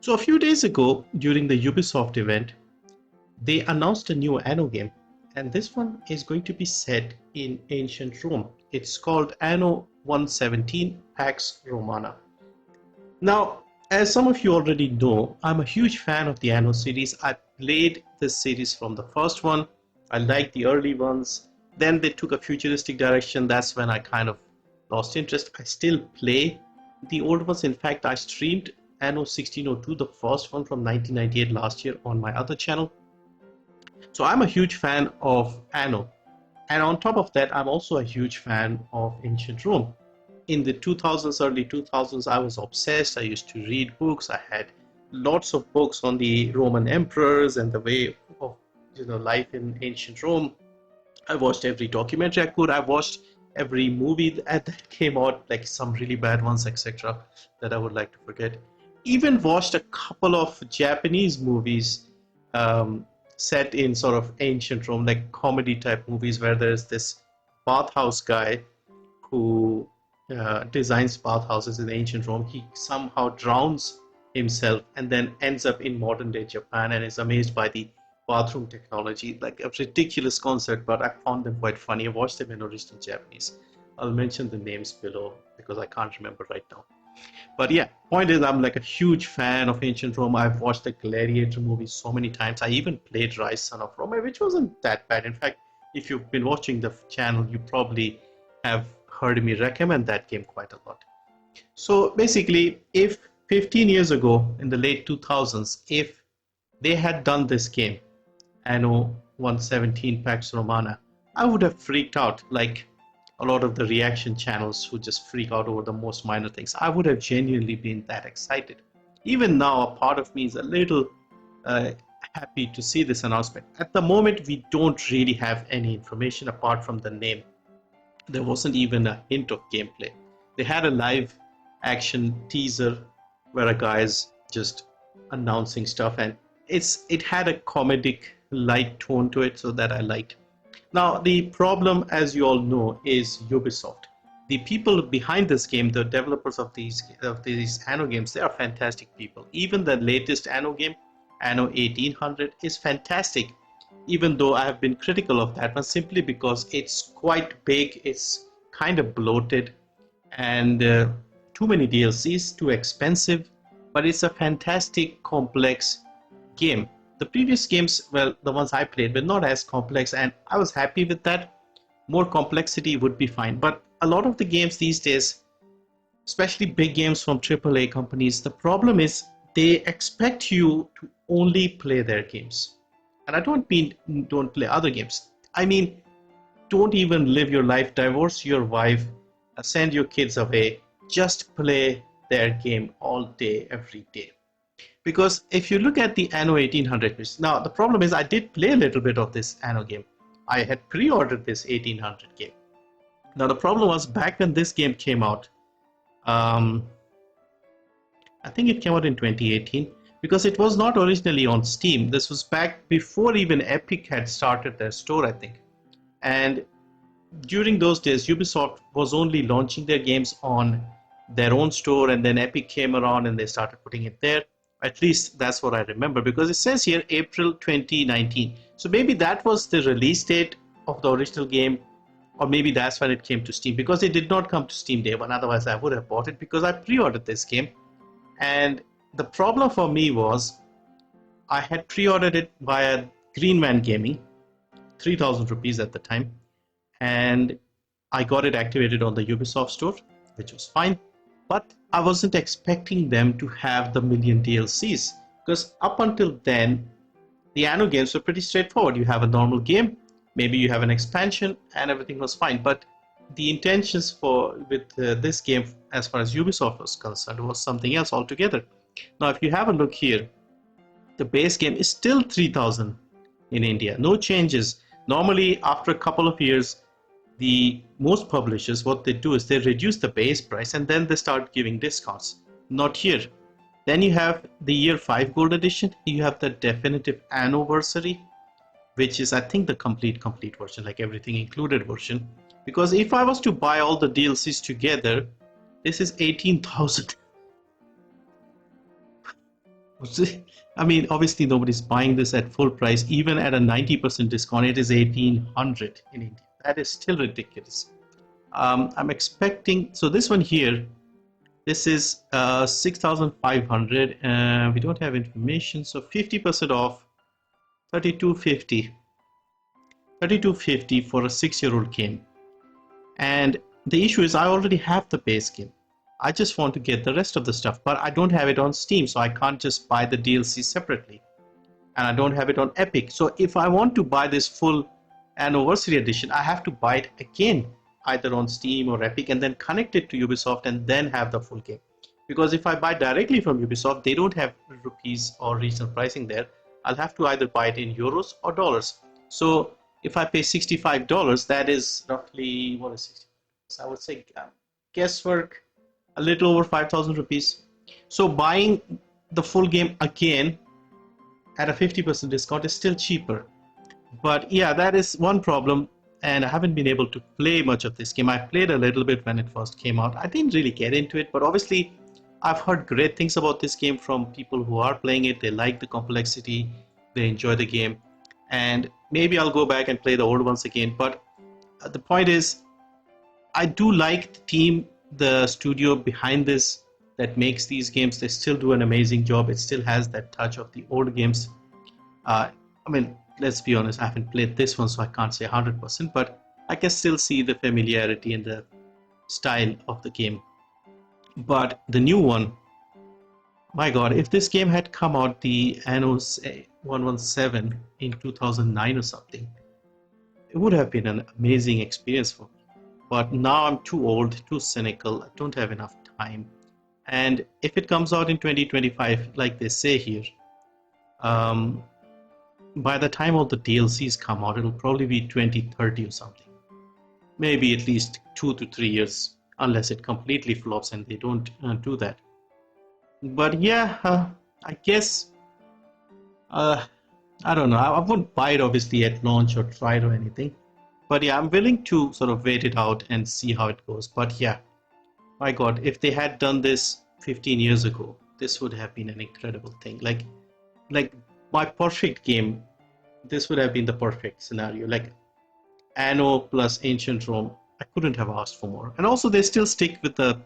So a few days ago, during the Ubisoft event, they announced a new Anno game, and this one is going to be set in ancient Rome. It's called Anno 117 Pax Romana. Now, as some of you already know, I'm a huge fan of the Anno series. I played this series from the first one. I liked the early ones. Then they took a futuristic direction. That's when I kind of lost interest. I still play the old ones. In fact, I streamed Anno 1602, the first one from 1998 last year on my other channel. So I'm a huge fan of Anno. And on top of that, I'm also a huge fan of ancient Rome. In the 2000s, early 2000s, I was obsessed. I used to read books. I had lots of books on the Roman emperors and the way of life in ancient Rome. I watched every documentary I could. I watched every movie that came out, like some really bad ones, etc., that I would like to forget. Even watched a couple of Japanese movies um, set in sort of ancient Rome, like comedy type movies where there's this bathhouse guy who designs bathhouses in ancient Rome. He somehow drowns himself and then ends up in modern day Japan and is amazed by the bathroom technology. Like a ridiculous concept, but I found them quite funny. I watched them in original Japanese. I'll mention the names below because I can't remember right now. But yeah, point is, I'm like a huge fan of ancient Rome. I've watched the Gladiator movies so many times. I even played Rise Son of Rome, which wasn't that bad. In fact, if you've been watching the channel, you probably have heard me recommend that game quite a lot. So basically, if 15 years ago in the late 2000s, if they had done this game, Anno 117 Pax Romana, I would have freaked out like a lot of the reaction channels who just freak out over the most minor things. I would have genuinely been that excited. Even now, a part of me is a little uh, happy to see this announcement. At the moment, we don't really have any information apart from the name. There wasn't even a hint of gameplay. They had a live action teaser where a guy's just announcing stuff, and it had a comedic light tone to it, so that I liked. Now the problem, as you all know, is Ubisoft. The people behind this game, the developers of these Anno games, they are fantastic people. Even the latest Anno game, Anno 1800, is fantastic, even though I have been critical of that one simply because it's quite big, it's kind of bloated, and too many DLCs, too expensive, but it's a fantastic, complex game. The previous games, well, the ones I played, were not as complex, and I was happy with that. More complexity would be fine, but a lot of the games these days, especially big games from AAA companies, the problem is they expect you to only play their games. And I don't mean don't play other games. I mean, don't even live your life, divorce your wife, send your kids away, just play their game all day, every day. Because if you look at the Anno 1800, now the problem is I did play a little bit of this Anno game. I had pre-ordered this 1800 game. Now the problem was back when this game came out, um, I think it came out in 2018 because it was not originally on Steam. This was back before even Epic had started their store, I think. And during those days, Ubisoft was only launching their games on their own store, and then Epic came around and they started putting it there. At least that's what I remember, because it says here April 2019. So maybe that was the release date of the original game, or maybe that's when it came to Steam, because it did not come to Steam Day One. Otherwise, I would have bought it because I pre-ordered this game. And the problem for me was I had pre-ordered it via Greenman Gaming, 3,000 rupees at the time, and I got it activated on the Ubisoft store, which was fine. But I wasn't expecting them to have the million DLCs, because up until then, the Anno games were pretty straightforward. You have a normal game, maybe you have an expansion, and everything was fine. But the intentions with this game, as far as Ubisoft was concerned, was something else altogether. Now, if you have a look here, the base game is still 3,000 in India. No changes. Normally, after a couple of years, the most publishers, what they do is they reduce the base price and then they start giving discounts. Not here. Then you have the year 5 gold edition. You have the definitive anniversary, which is I think the complete version, like everything included version. Because if I was to buy all the DLCs together, this is 18,000. I mean, obviously nobody's buying this at full price. Even at a 90% discount, it is 1800 in India. That is still ridiculous. I'm expecting, so this one here, this is 6500. We don't have information, so 50% off, 3250. 3250 for a 6-year-old game. And the issue is I already have the base game. I just want to get the rest of the stuff, but I don't have it on Steam, so I can't just buy the DLC separately. And I don't have it on Epic. So if I want to buy this full anniversary edition, I have to buy it again, either on Steam or Epic, and then connect it to Ubisoft and then have the full game. Because if I buy directly from Ubisoft, they don't have rupees or regional pricing there. I'll have to either buy it in euros or dollars. So if I pay $65, that is roughly, what is it? So I would say guesswork, a little over 5,000 rupees. So buying the full game again at a 50% discount is still cheaper. But yeah, that is one problem, and I haven't been able to play much of this game. I played a little bit when it first came out. I didn't really get into it, but obviously I've heard great things about this game from people who are playing it. They like the complexity, they enjoy the game, and maybe I'll go back and play the old ones again. But the point is, I do like the team, the studio behind this that makes these games. They still do an amazing job. It still has that touch of the old games. I mean, let's be honest, I haven't played this one, so I can't say 100%, but I can still see the familiarity and the style of the game. But the new one, my god, if this game had come out, the Anno 117 in 2009 or something, it would have been an amazing experience for me. But now I'm too old, too cynical, I don't have enough time. And if it comes out in 2025, like they say here, by the time all the DLCs come out, it'll probably be 2030 or something. Maybe at least 2 to 3 years, unless it completely flops and they don't do that. But yeah, I guess, I don't know. I wouldn't buy it obviously at launch or try it or anything. But yeah, I'm willing to sort of wait it out and see how it goes. But yeah, my god, if they had done this 15 years ago, this would have been an incredible thing. Like my perfect game, this would have been the perfect scenario. Like Anno plus Ancient Rome, I couldn't have asked for more. And also they still stick with the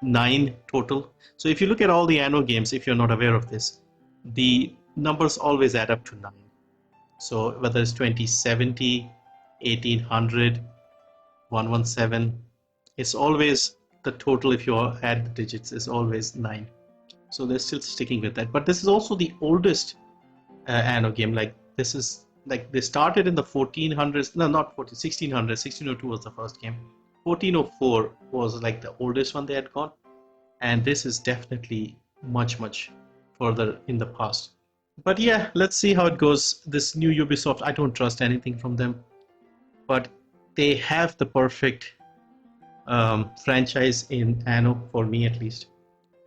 9 total. So if you look at all the Anno games, if you're not aware of this, the numbers always add up to 9. So whether it's 2070, 1800, 117, it's always the total. If you add the digits, is always 9. So they're still sticking with that. But this is also the oldest Anno game. Like this is like they started in the 1400s. No, not 14, 1600. 1602 was the first game. 1404 was like the oldest one they had gone, and this is definitely much further in the past. But yeah, let's see how it goes. This new Ubisoft, I don't trust anything from them, but they have the perfect franchise in Anno, for me at least.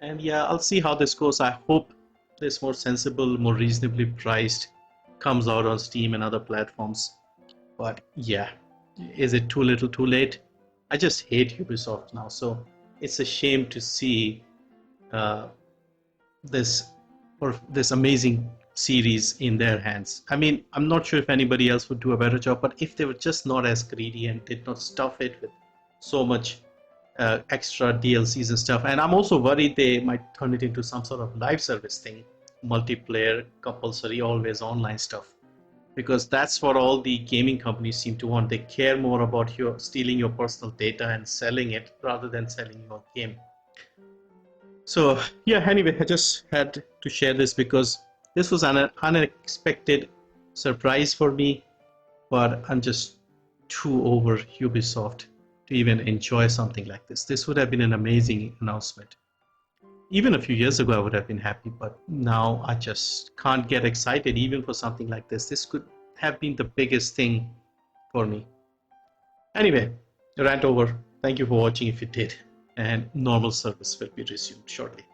And yeah, I'll see how this goes. I hope this more sensible, more reasonably priced comes out on Steam and other platforms. But yeah, is it too little too late? I just hate Ubisoft now, so it's a shame to see this amazing series in their hands. I mean, I'm not sure if anybody else would do a better job, but if they were just not as greedy and did not stuff it with so much extra DLCs and stuff. And I'm also worried they might turn it into some sort of live service thing, multiplayer, compulsory, always online stuff, because that's what all the gaming companies seem to want. They care more about your stealing your personal data and selling it rather than selling your game. So yeah, anyway, I just had to share this because this was an unexpected surprise for me, but I'm just too over Ubisoft to even enjoy something like this. This would have been an amazing announcement. Even a few years ago, I would have been happy, but now I just can't get excited even for something like this. This could have been the biggest thing for me. Anyway, rant over. Thank you for watching if you did, and normal service will be resumed shortly.